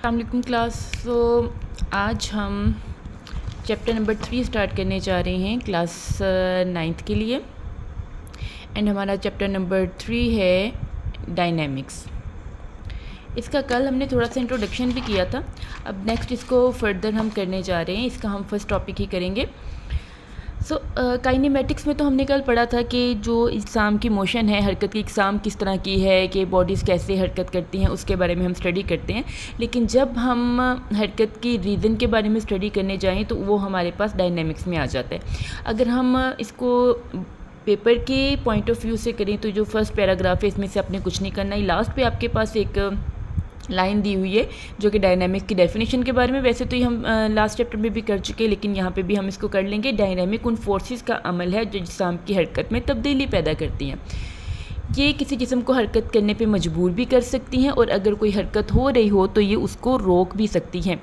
अस्सलाम वालेकुम क्लास। आज हम चैप्टर नंबर 3 स्टार्ट करने जा रहे हैं क्लास 9th के लिए। एंड हमारा चैप्टर नंबर 3 है डायनेमिक्स। इसका कल हमने थोड़ा सा इंट्रोडक्शन भी किया था। अब नेक्स्ट इसको फर्दर हम करने जा रहे हैं। इसका हम फर्स्ट टॉपिक ही करेंगे। काइनेमेटिक्स में तो हमने कल पढ़ा था कि जो इकसाम की मोशन है, हरकत की इकसाम किस तरह की है, कि बॉडीज़ कैसे हरकत करती हैं, उसके बारे में हम स्टडी करते हैं। लेकिन जब हम हरकत की रीज़न के बारे में स्टडी करने जाएं तो वो हमारे पास डायनेमिक्स में आ जाता है। अगर हम इसको पेपर के पॉइंट ऑफ व्यू से करें तो जो फर्स्ट पैराग्राफ है इसमें से आपने कुछ नहीं करना है। लास्ट पे आपके पास एक लाइन दी हुई है जो कि डायनामिक की डेफिनेशन के बारे में, वैसे तो ये हम लास्ट चैप्टर में भी कर चुके हैं, लेकिन यहाँ पे भी हम इसको कर लेंगे। डायनामिक उन फोर्सेस का अमल है जो जिस्म की हरकत में तब्दीली पैदा करती हैं। ये किसी जिस्म को हरकत करने पे मजबूर भी कर सकती हैं, और अगर कोई हरकत हो रही हो तो ये उसको रोक भी सकती हैं।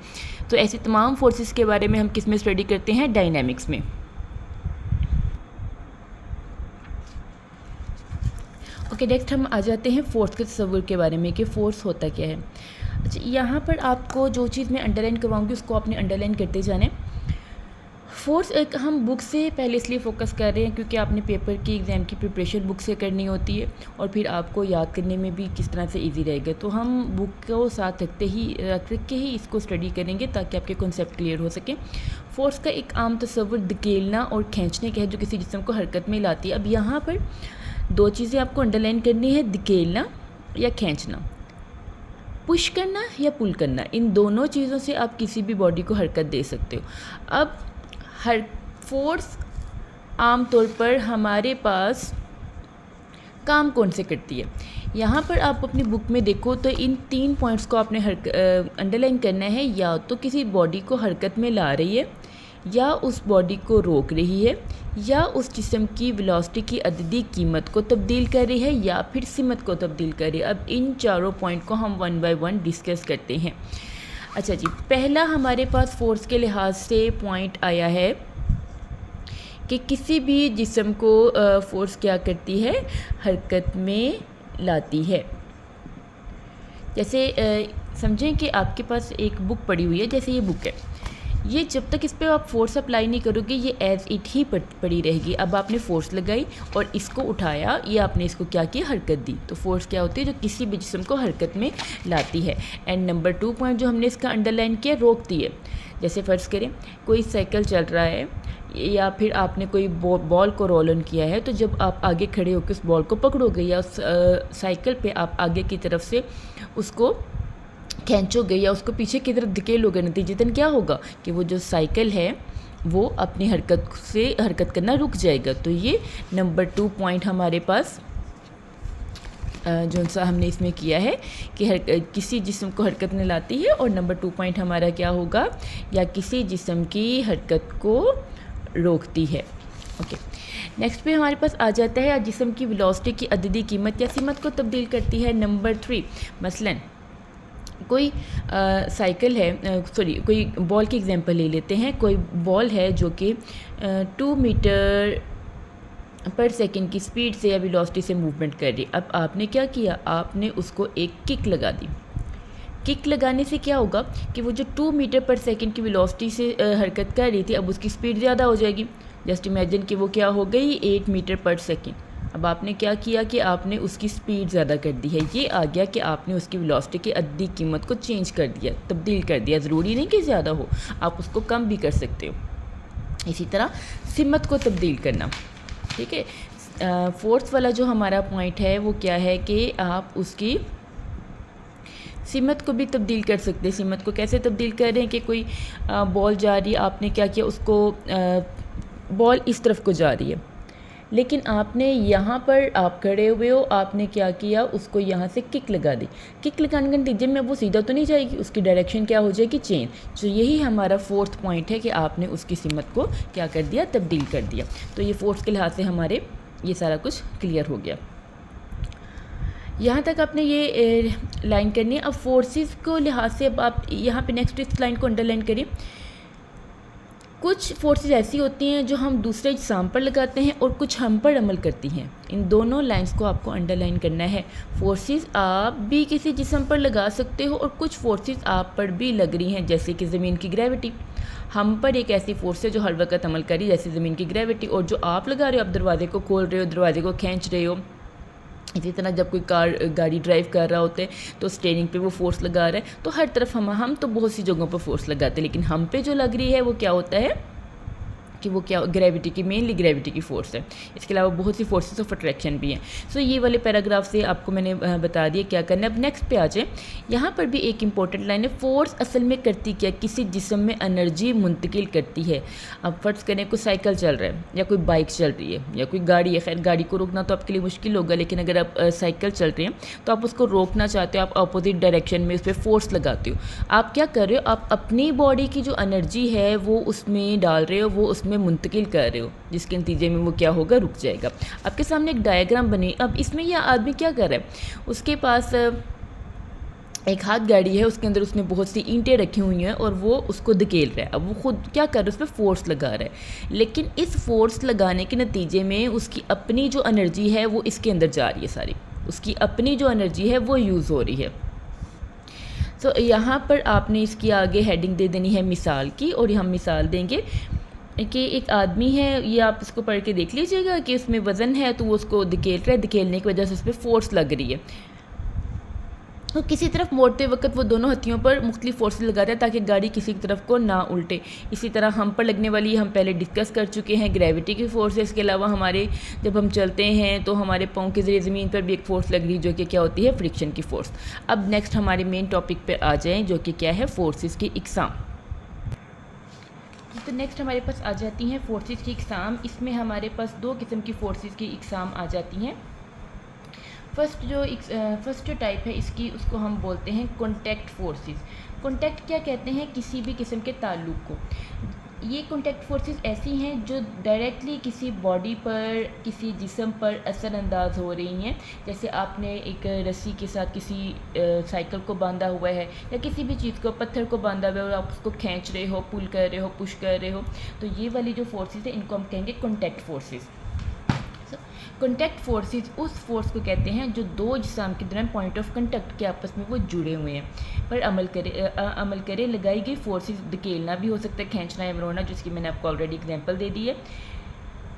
तो ऐसे तमाम फोर्सेस के बारे में हम किस में स्टडी करते हैं? डायनामिक्स में। ओके, नेक्स्ट हम आ जाते हैं फोर्स के तस्वुर के बारे में कि फ़ोर्स होता क्या है। अच्छा, यहाँ पर आपको जो चीज़ मैं अंडरलाइन करवाऊँगी उसको आपने अंडरलाइन करते जाने। फ़ोर्स एक हम बुक से पहले इसलिए फ़ोकस कर रहे हैं क्योंकि आपने पेपर की एग्ज़ाम की प्रिपरेशन बुक से करनी होती है, और फिर आपको याद करने में भी किस तरह से इजी रहेगा। तो हम बुक को साथ रख के ही इसको स्टडी करेंगे ताकि आपके कॉन्सेप्ट क्लियर हो सके। फ़ोर्स का एक आम तस्वुर धकेलना और खींचने का है जो किसी जिस्म को हरकत में लाती है। अब यहाँ पर दो चीज़ें आपको अंडरलाइन करनी है, धकेलना या खींचना, पुश करना या पुल करना। इन दोनों चीज़ों से आप किसी भी बॉडी को हरकत दे सकते हो। अब हर फोर्स आम तौर पर हमारे पास काम कौन से करती है, यहाँ पर आप अपनी बुक में देखो तो इन 3 पॉइंट्स को आपने अंडरलाइन करना है। या तो किसी बॉडी को हरकत में ला रही है, या उस बॉडी को रोक रही है, या उस जिस्म की वेलोसिटी की अददी कीमत को तब्दील कर रही है, या फिर सिमत को तब्दील कर रही है। अब इन चारों पॉइंट को हम 1 बाय 1 डिस्कस करते हैं। अच्छा जी, पहला हमारे पास फोर्स के लिहाज से पॉइंट आया है कि किसी भी जिस्म को फोर्स क्या करती है? हरकत में लाती है। जैसे समझें कि आपके पास एक बुक पड़ी हुई है, जैसे ये बुक है, ये जब तक इस पर आप फोर्स अप्लाई नहीं करोगे ये एज इट ही पड़ी रहेगी। अब आपने फोर्स लगाई और इसको उठाया, या आपने इसको क्या किया? हरकत दी। तो फोर्स क्या होती है? जो किसी भी जिस्म को हरकत में लाती है। एंड नंबर 2 पॉइंट जो हमने इसका अंडरलाइन किया, रोकती है। जैसे फ़र्ज़ करें कोई साइकिल चल रहा है, या फिर आपने कोई बॉल को रोल ऑन किया है, तो जब आप आगे खड़े होकर उस बॉल को पकड़ोगे या उस साइकिल पे आप आगे की तरफ से उसको खींचोगे या उसको पीछे की तरफ धकेलोगे, नतीजतन क्या होगा कि वो जो साइकिल है वो अपनी हरकत करना रुक जाएगा। तो ये नंबर 2 पॉइंट हमारे पास जो सा हमने इसमें किया है कि किसी जिस्म को हरकत में लाती है, और नंबर 2 पॉइंट हमारा क्या होगा? या किसी जिस्म की हरकत को रोकती है। ओके, नेक्स्ट पे हमारे पास आ जाता है जिस्म की वेलोसिटी की अददी कीमत या सिमत को तब्दील करती है। नंबर 3, मसलन कोई साइकिल है, कोई बॉल की एग्जांपल ले लेते हैं। कोई बॉल है जो कि 2 मीटर पर सेकंड की स्पीड से या वेलोसिटी से मूवमेंट कर रही है। अब आपने क्या किया? आपने उसको एक किक लगा दी। किक लगाने से क्या होगा कि वो जो 2 मीटर पर सेकंड की वेलोसिटी से हरकत कर रही थी, अब उसकी स्पीड ज़्यादा हो जाएगी। जस्ट इमेजिन कि वो क्या हो गई? 8 मीटर पर सेकंड। अब आपने क्या किया कि आपने उसकी स्पीड ज़्यादा कर दी है। ये आ गया कि आपने उसकी वेलोसिटी की अद्दी कीमत को चेंज कर दिया, तब्दील कर दिया। ज़रूरी नहीं कि ज़्यादा हो, आप उसको कम भी कर सकते हो। इसी तरह सिमत को तब्दील करना, ठीक है। फोर्थ वाला जो हमारा पॉइंट है वो क्या है कि आप उसकी सिमत को भी तब्दील कर सकते हैं। सिमत को कैसे तब्दील कर रहे हैं कि कोई बॉल जा रही है, आपने क्या किया? उसको बॉल इस तरफ को जा रही है, लेकिन आपने यहाँ पर आप खड़े हुए हो, आपने क्या किया? उसको यहाँ से किक लगा दी। किक लगाने के नतीजे में वो सीधा तो नहीं जाएगी, उसकी डायरेक्शन क्या हो जाएगी? चेंज। तो यही हमारा फोर्थ पॉइंट है कि आपने उसकी सिमत को क्या कर दिया? तब्दील कर दिया। तो ये फोर्स के लिहाज से हमारे ये सारा कुछ क्लियर हो गया। यहाँ तक आपने ये लाइन करनी है। अब फोर्सेस को लिहाज से अब आप यहाँ पे नेक्स्ट इस लाइन को अंडरलाइन करिए। कुछ फोर्सेस ऐसी होती हैं जो हम दूसरे जिस्म पर लगाते हैं और कुछ हम पर अमल करती हैं। इन दोनों लाइंस को आपको अंडरलाइन करना है। फोर्सेस आप भी किसी जिस्म पर लगा सकते हो और कुछ फोर्सेस आप पर भी लग रही हैं, जैसे कि ज़मीन की ग्रेविटी। हम पर एक ऐसी फोर्स है जो हर वक्त अमल कर रही है, जैसे ज़मीन की ग्रेविटी, और जो आप लगा रहे हो, आप दरवाजे को खोल रहे हो, दरवाजे को खींच रहे हो। इसी तरह जब कोई गाड़ी ड्राइव कर रहा होता है तो स्टीयरिंग पे वो फोर्स लगा रहा है। तो हर तरफ हम तो बहुत सी जगहों पर फोर्स लगाते हैं, लेकिन हम पे जो लग रही है वो क्या होता है कि वो क्या ग्रेविटी की, मेनली ग्रेविटी की फ़ोर्स है। इसके अलावा बहुत सी फोर्सेस ऑफ अट्रैक्शन भी हैं। सो ये वाले पैराग्राफ से आपको मैंने बता दिया क्या करना है। अब नेक्स्ट पे आ जाए। यहाँ पर भी एक इंपॉर्टेंट लाइन है, फोर्स असल में करती क्या, किसी जिस्म में एनर्जी मुंतकिल करती है। अब फर्ज करें कोई साइकिल चल रहा है या कोई बाइक चल रही है या कोई गाड़ी है। खैर गाड़ी को रोकना तो आपके लिए मुश्किल होगा, लेकिन अगर आप साइकिल चल रही हैं तो आप उसको रोकना चाहते हो, आप अपोजिट डायरेक्शन में उस पर फोर्स लगाते हो। आप क्या कर रहे हो, आप अपनी बॉडी की जो एनर्जी है वो उसमें डाल रहे हो, वो उसमें मुंतकिल कर रहे हो, जिसके नतीजे में वो क्या होगा, रुक जाएगा। आपके सामने एक डायग्राम बनी। अब इसमें यह आदमी क्या कर रहा है, उसके पास एक हाथ गाड़ी है, उसके अंदर उसने बहुत सी ईंटें रखी हुई हैं और वो उसको धकेल रहा है। अब वो खुद क्या कर रहा है, उस पर फोर्स लगा रहा है, लेकिन इस फोर्स लगाने के नतीजे में उसकी अपनी जो एनर्जी है वो इसके अंदर जा रही है, सारी उसकी अपनी जो एनर्जी है वो यूज़ हो रही है। तो यहाँ पर आपने इसकी आगे हेडिंग दे देनी है मिसाल की, और हम मिसाल देंगे कि एक आदमी है, ये आप इसको पढ़ के देख लीजिएगा कि उसमें वज़न है तो वो उसको धकेल रहा है, धकेलने की वजह से उस पर फोर्स लग रही है। तो किसी तरफ मोड़ते वक्त वो दोनों हथियों पर मुख्तलिफ फोर्स लगा रहा है ताकि गाड़ी किसी की तरफ को ना उल्टे। इसी तरह हम पर लगने वाली हम पहले डिस्कस कर चुके हैं, ग्रेविटी की फोर्स है। इसके अलावा हमारे जब हम चलते हैं तो हमारे पाँव के ज़रिए ज़मीन पर भी एक फ़ोर्स लग रही है, जो कि क्या होती है, फ्रिक्शन की फ़ोर्स। अब नेक्स्ट हमारे मेन टॉपिक पर आ जाएँ, जो कि क्या है, फोर्सेस की इकसाम। तो नेक्स्ट हमारे पास आ जाती हैं फोर्सेस की इकसाम। इसमें हमारे पास दो किस्म की फोर्सेस की इकसाम आ जाती हैं। फर्स्ट जो टाइप है इसकी, उसको हम बोलते हैं कॉन्टैक्ट फोर्सेस। कॉन्टैक्ट क्या कहते हैं, किसी भी किस्म के ताल्लुक़ को। ये कॉन्टैक्ट फोर्सेस ऐसी हैं जो डायरेक्टली किसी बॉडी पर, किसी जिस्म पर असरअंदाज हो रही हैं। जैसे आपने एक रस्सी के साथ किसी साइकिल को बांधा हुआ है या किसी भी चीज़ को, पत्थर को बांधा हुआ है और आप उसको खींच रहे हो, पुल कर रहे हो, पुश कर रहे हो, तो ये वाली जो फोर्सेस है इनको हम कहेंगे कॉन्टैक्ट फोर्सेस। कॉन्टैक्ट फोर्सेस उस फोर्स को कहते हैं जो दो जिस्म के दरमियान पॉइंट ऑफ कॉन्टैक्ट के आपस में वो जुड़े हुए हैं पर अमल करे। लगाई गई फोर्सेस धकेलना भी हो सकता है, खींचना या मरोड़ना, जिसकी मैंने आपको ऑलरेडी एग्जांपल दे दी है।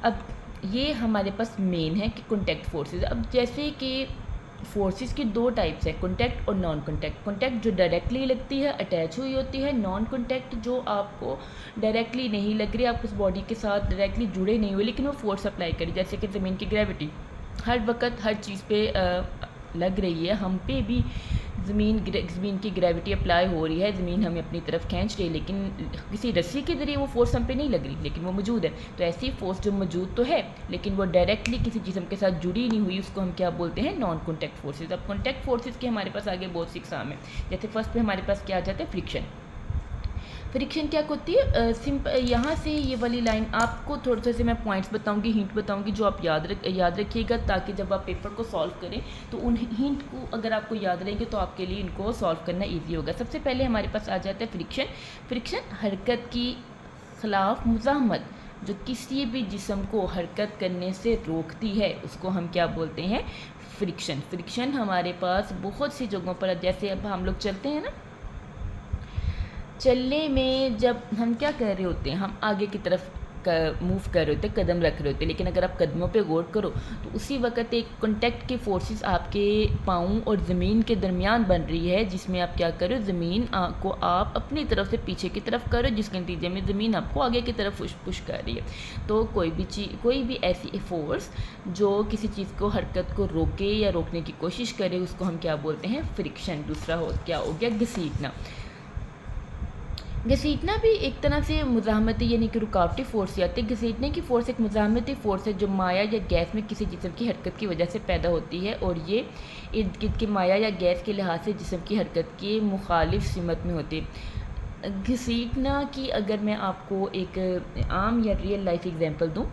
अब ये हमारे पास मेन है कि कॉन्टैक्ट फोर्सेस। अब जैसे कि फोर्सेस की दो टाइप्स है, कॉन्टैक्ट और नॉन कॉन्टैक्ट। कॉन्टैक्ट जो डायरेक्टली लगती है, अटैच हुई होती है। नॉन कॉन्टैक्ट जो आपको डायरेक्टली नहीं लग रही, आप उस बॉडी के साथ डायरेक्टली जुड़े नहीं हुए, लेकिन वो फोर्स अप्लाई करी। जैसे कि ज़मीन की ग्रेविटी हर वक्त हर चीज़ पे लग रही है, हम पे भी ज़मीन की ग्रेविटी अप्लाई हो रही है, ज़मीन हमें अपनी तरफ खींच रही है, लेकिन किसी रस्सी के ज़रिए वो फोर्स हम पे नहीं लग रही, लेकिन वो मौजूद है। तो ऐसी फोर्स जो मौजूद तो है लेकिन वो डायरेक्टली किसी जिस्म के साथ जुड़ी नहीं हुई, उसको हम क्या बोलते हैं, नॉन कॉन्टैक्ट फोर्सेस। अब कॉन्टैक्ट फोर्सेस के हमारे पास आगे बहुत सी इकसाम है। जैसे फर्स्ट पे हमारे पास क्या आ जाता है, फ्रिक्शन। फ्रिक्शन क्या होती है, यहाँ से ये वाली लाइन आपको थोड़े से मैं पॉइंट्स बताऊंगी, हिंट बताऊंगी, जो आप याद रखिएगा, ताकि जब आप पेपर को सॉल्व करें तो उन हिंट को अगर आपको याद रहेंगे तो आपके लिए इनको सॉल्व करना इजी होगा। सबसे पहले हमारे पास आ जाता है फ्रिक्शन। फ्रिक्शन हरकत की खिलाफ मुज़ाहमत, जो किसी भी जिस्म को हरकत करने से रोकती है, उसको हम क्या बोलते हैं, फ्रिक्शन। फ्रिक्शन हमारे पास बहुत सी जगहों पर, जैसे अब हम लोग चलते हैं ना, चलने में जब हम क्या कर रहे होते हैं, हम आगे की तरफ मूव कर रहे होते हैं, कदम रख रहे होते हैं, लेकिन अगर आप कदमों पे गौर करो तो उसी वक्त एक कॉन्टैक्ट की फोर्सेस आपके पाँव और ज़मीन के दरमियान बन रही है, जिसमें आप क्या करो, ज़मीन को आप अपनी तरफ से पीछे की तरफ करो, जिसके नतीजे में ज़मीन आपको आगे की तरफ पुश कर रही है। तो कोई भी ऐसी फोर्स जो किसी चीज़ को, हरकत को रोके या रोकने की कोशिश करे, उसको हम क्या बोलते हैं, फ्रिक्शन। दूसरा क्या हो गया, घसीटना। घसीटना भी एक तरह से मुज़ाहमती यानी कि रुकावटी फोर्स से आती है। घसीटने की फ़ोर्स एक मुज़ाहमती फ़ोर्स है जो माया या गैस में किसी जिस्म की हरकत की वजह से पैदा होती है, और ये इर्द गिर्द के माया या गैस के लिहाज से जिस्म की हरकत के मुखालिफ सिमत में होती है। घसीटना की अगर मैं आपको एक आम या रियल लाइफ एग्जांपल दूं,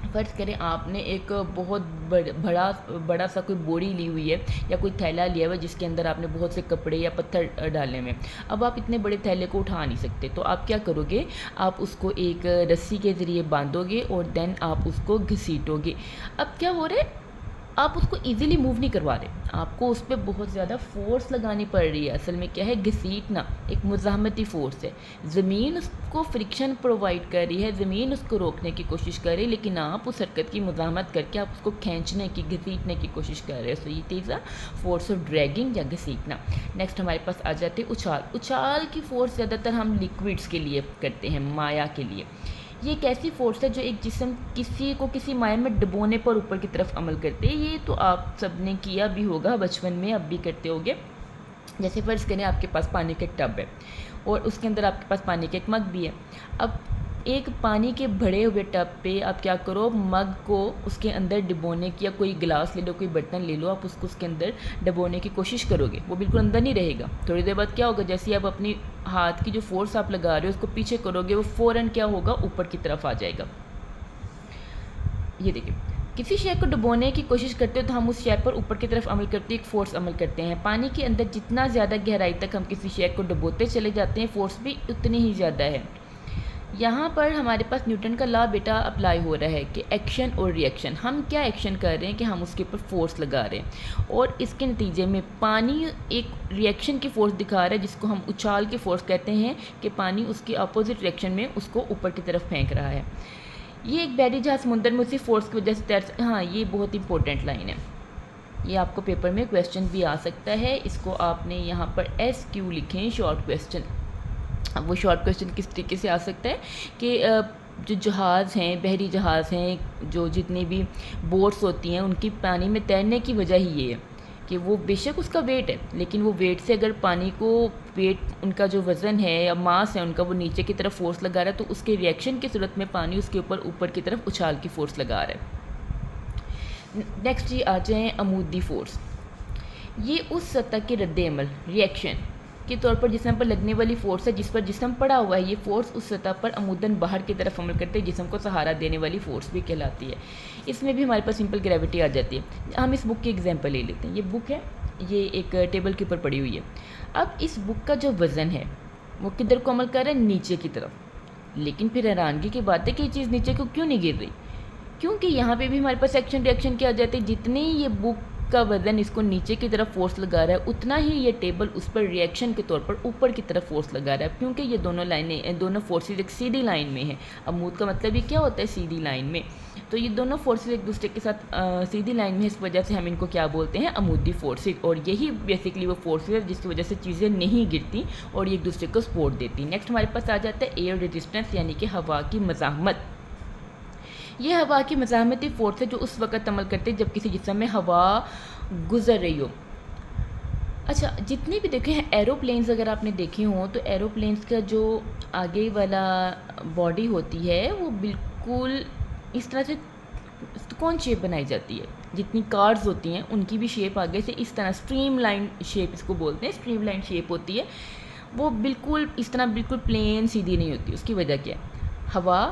फ़र्ज़ करें आपने एक बहुत बड़ा बड़ा सा कोई बोरी ली हुई है या कोई थैला लिया हुआ है जिसके अंदर आपने बहुत से कपड़े या पत्थर डाले हुए हैं। अब आप इतने बड़े थैले को उठा नहीं सकते, तो आप क्या करोगे, आप उसको एक रस्सी के ज़रिए बांधोगे और देन आप उसको घसीटोगे। अब क्या हो रहा है, आप उसको ईज़िली मूव नहीं करवा रहे, आपको उस पे बहुत ज़्यादा फ़ोर्स लगानी पड़ रही है। असल में क्या है, घसीटना एक मुज़ाहमती फ़ोर्स है। ज़मीन उसको फ्रिक्शन प्रोवाइड कर रही है, ज़मीन उसको रोकने की कोशिश कर रही है, लेकिन आप उस हरकत की मुज़ाहमत करके आप उसको खींचने की, घसीटने की कोशिश कर रहे हो। सो ये चीज़ फ़ोर्स ऑफ ड्रैगिंग या घसीटना। नेक्स्ट हमारे पास आ जाते हैं उछाल। उछाल की फ़ोर्स ज़्यादातर हम लिक्विड्स के लिए करते हैं, माया के लिए। ये एक ऐसी फ़ोर्स है जो एक जिस्म किसी को किसी माया में डुबोने पर ऊपर की तरफ अमल करते हैं। ये तो आप सब ने किया भी होगा बचपन में, अब भी करते होगे। जैसे फ़र्ज़ करें आपके पास पानी का एक टब है और उसके अंदर आपके पास पानी का एक मग भी है। अब एक पानी के भरे हुए टब पे आप क्या करो, मग को उसके अंदर डुबोने की, या कोई गिलास ले लो, कोई बर्तन ले लो, आप उसको उसके अंदर डुबोने की कोशिश करोगे, वो बिल्कुल अंदर नहीं रहेगा। थोड़ी देर बाद क्या होगा, जैसे ही आप अपनी हाथ की जो फोर्स आप लगा रहे हो उसको पीछे करोगे, वो फ़ौरन क्या होगा, ऊपर की तरफ आ जाएगा। ये देखिए, किसी शय को डुबोने की कोशिश करते हो तो हम उस शय पर ऊपर की तरफ अमल करते हैं, एक फ़ोर्स अमल करते हैं। पानी के अंदर जितना ज़्यादा गहराई तक हम किसी शय को डुबोते चले जाते हैं, फ़ोर्स भी उतनी ही ज़्यादा है। यहाँ पर हमारे पास न्यूटन का लॉ बेटा अप्लाई हो रहा है कि एक्शन और रिएक्शन, हम क्या एक्शन कर रहे हैं कि हम उसके ऊपर फोर्स लगा रहे हैं और इसके नतीजे में पानी एक रिएक्शन की फ़ोर्स दिखा रहा है जिसको हम उछाल की फ़ोर्स कहते हैं, कि पानी उसकी अपोजिट रिएक्शन में उसको ऊपर की तरफ फेंक रहा है। ये एक बहरी जहाज़ समुद्र में उसी फोर्स की वजह से तैर, हाँ ये बहुत इंपॉर्टेंट लाइन है, ये आपको पेपर में क्वेश्चन भी आ सकता है। इसको आपने यहाँ पर SQ लिखें, शॉर्ट क्वेश्चन। अब वो शॉर्ट क्वेश्चन किस तरीके से आ सकता है कि जो जहाज़ हैं, बहरी जहाज़ हैं, जो जितनी भी बोट्स होती हैं, उनकी पानी में तैरने की वजह ही ये है कि वो बेशक उसका वेट है, लेकिन वो वेट से अगर पानी को, वेट उनका जो वज़न है या मास है उनका, वो नीचे की तरफ फोर्स लगा रहा है, तो उसके रिएक्शन की सूरत में पानी उसके ऊपर की तरफ उछाल की फ़ोर्स लगा रहा है। नेक्स्ट ये आ जाए अमूदी फ़ोर्स। ये उस सतह के रद्द-ए-अमल, रिएक्शन के तौर पर जिस्म पर लगने वाली फ़ोर्स है जिस पर जिस्म पड़ा हुआ है। ये फ़ोर्स उस सतह पर अमूदन बाहर की तरफ अमल करते हैं, जिस्म को सहारा देने वाली फ़ोर्स भी कहलाती है। इसमें भी हमारे पास सिंपल ग्रेविटी आ जाती है। हम इस बुक की एग्जांपल ले लेते हैं। ये बुक है, ये एक टेबल के ऊपर पड़ी हुई है। अब इस बुक का जो वज़न है वो किधर को अमल कर रहा है, नीचे की तरफ। लेकिन फिर हैरानगी की बात है कि ये चीज़ नीचे को क्यों नहीं गिर रही, क्योंकि यहाँ पे भी हमारे पास एक्शन रिएक्शन क्या आ जाती है। जितनी ये बुक का वज़न इसको नीचे की तरफ फोर्स लगा रहा है, उतना ही ये टेबल उस पर रिएक्शन के तौर पर ऊपर की तरफ फोर्स लगा रहा है, क्योंकि ये दोनों लाइनें, दोनों फोर्सेज एक सीधी लाइन में है। अमूद का मतलब ये क्या होता है, सीधी लाइन में। तो ये दोनों फोर्सेज एक दूसरे के साथ सीधी लाइन में, इस वजह से हम इनको क्या बोलते हैं, अमूदी फोर्सेज। और यही बेसिकली वो फोर्सेज है जिसकी वजह से चीज़ें नहीं गिरती और ये एक दूसरे को सपोर्ट देती। नेक्स्ट हमारे पास आ जाता है एयर रेजिस्टेंस, यानी कि हवा की मज़ाहमत। ये हवा की मज़ाहमती फ़ोर्स है जो उस वक़्त अमल करते हैं जब किसी जिस्म में हवा गुज़र रही हो। अच्छा, जितने भी देखे हैं एरोप्लेन्स, अगर आपने देखे हों तो एरोप्लेन्स का जो आगे वाला बॉडी होती है वो बिल्कुल इस तरह से कौन शेप बनाई जाती है। जितनी कार्स होती हैं उनकी भी शेप आगे से इस तरह स्ट्रीम लाइन शेप, इसको बोलते हैं स्ट्रीम लाइन शेप होती है। वो बिल्कुल इस तरह बिल्कुल प्लेन सीधी नहीं होती। उसकी वजह क्या है, हवा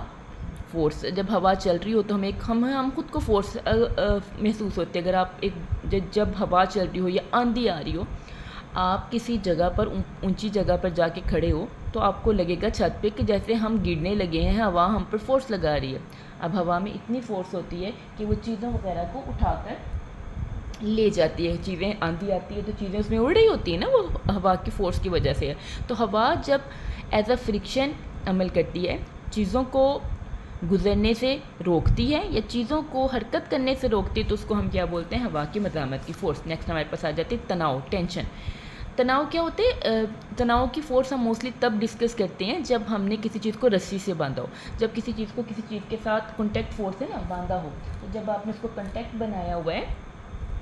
फोर्स, जब हवा चल रही हो तो हम खुद को फोर्स महसूस होती है। अगर आप जब हवा चल रही हो या आंधी आ रही हो, आप किसी जगह पर ऊंची जगह पर जाके खड़े हो तो आपको लगेगा छत पे कि जैसे हम गिरने लगे हैं, हवा हम पर फोर्स लगा रही है। अब हवा में इतनी फोर्स होती है कि वो चीज़ों वगैरह को उठाकर ले जाती है। चीज़ें, आंधी आती है तो चीज़ें उसमें उड़ रही होती है ना, वो हवा की फ़ोर्स की वजह से है। तो हवा जब एज अ फ्रिक्शन अमल करती है, चीज़ों को गुजरने से रोकती है या चीज़ों को हरकत करने से रोकती है, तो उसको हम क्या बोलते हैं, हवा की मज़ाहमत की फ़ोर्स। नेक्स्ट हमारे पास आ जाती है तनाव, टेंशन। तनाव क्या होते हैं, तनाव की फ़ोर्स हम मोस्टली तब डिस्कस करते हैं जब हमने किसी चीज़ को रस्सी से बांधा हो। जब किसी चीज़ को किसी चीज़ के साथ कॉन्टैक्ट फोर्स है ना, बांधा हो, तो जब आपने उसको कॉन्टैक्ट बनाया हुआ है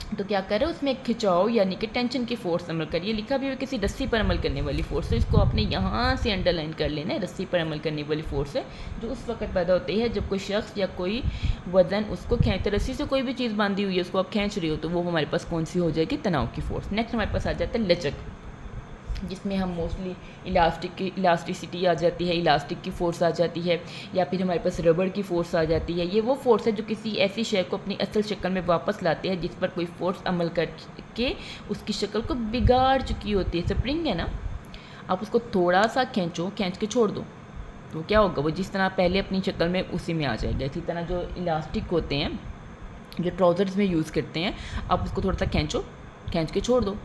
तो क्या कर रहे हो, उसमें एक खिंचाव यानी कि टेंशन की फ़ोर्स अमल करिए। लिखा भी है किसी रस्सी पर अमल करने वाली फ़ोर्स है, इसको आपने यहाँ से अंडरलाइन कर लेना है। रस्सी पर अमल करने वाली फ़ोर्स है जो उस वक्त पैदा होती है जब कोई शख्स या कोई वज़न उसको खींचते, रस्सी से कोई भी चीज़ बांधी हुई है उसको आप खींच रही हो, तो वो हमारे पास कौन सी हो जाएगी, तनाव की फ़ोर्स। नेक्स्ट हमारे पास आ जाता है लचक। जिसमें हम मोस्टली इलास्टिसिटी आ जाती है, इलास्टिक की फ़ोर्स आ जाती है, या फिर हमारे पास रबड़ की फ़ोर्स आ जाती है। ये वो फ़ोर्स है जो किसी ऐसी शय को अपनी असल शक्ल में वापस लाती है जिस पर कोई फ़ोर्स अमल करके उसकी शक्ल को बिगाड़ चुकी होती है। स्प्रिंग है ना, आप उसको थोड़ा सा खींच के छोड़ दो तो क्या होगा, वो जिस तरह पहले अपनी शक्ल में उसी में आ जाएगा। इसी तरह जो इलास्टिक होते हैं जो ट्राउज़र्स में यूज़ करते हैं, आप उसको थोड़ा सा खींच के छोड़ दो।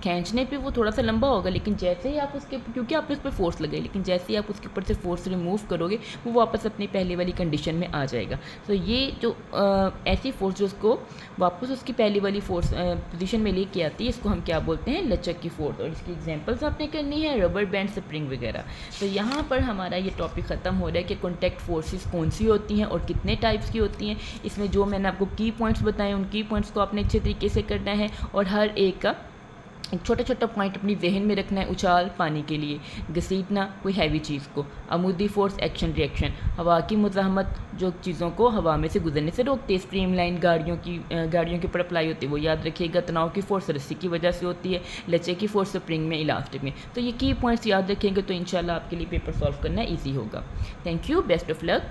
खींचने पे वो थोड़ा सा लंबा होगा, लेकिन जैसे ही आप उसके, क्योंकि आपने उस पर फोर्स लगाई, लेकिन जैसे ही आप उसके ऊपर से फोर्स रिमूव करोगे वो वापस अपनी पहले वाली कंडीशन में आ जाएगा। तो ये जो ऐसी फोर्स जो उसको वापस उसकी पहली वाली फोर्स पोजीशन में लेके आती है, इसको हम क्या बोलते हैं, लचक की फोर्स। और इसकी एग्जांपल्स आपने करनी है रबर बैंड, स्प्रिंग वगैरह। तो यहाँ पर हमारा ये टॉपिक ख़त्म हो रहा है कि कॉन्टैक्ट फोर्सेस कौन सी होती हैं और कितने टाइप्स की होती हैं। इसमें जो मैंने आपको की पॉइंट्स बताए, उन की पॉइंट्स को आपने अच्छे तरीके से करना है और हर एक का एक छोटा छोटा पॉइंट अपनी जहन में रखना है। उछाल पानी के लिए, घसीटना कोई हैवी चीज़ को, अमूदी फोर्स एक्शन रिएक्शन, हवा की मुज़ाहमत जो चीज़ों को हवा में से गुजरने से रोकती है, स्ट्रीम लाइन गाड़ियों के ऊपर अप्लाई होती है वो याद रखिएगा, तनाव की फोर्स रस्सी की वजह से होती है, लचे की फोर्स स्प्रिंग में, इलास्टिक में। तो ये की पॉइंट्स याद रखेंगे तो इंशाल्लाह आपके लिए पेपर सॉल्व करना ईजी होगा। Thank you, best of luck.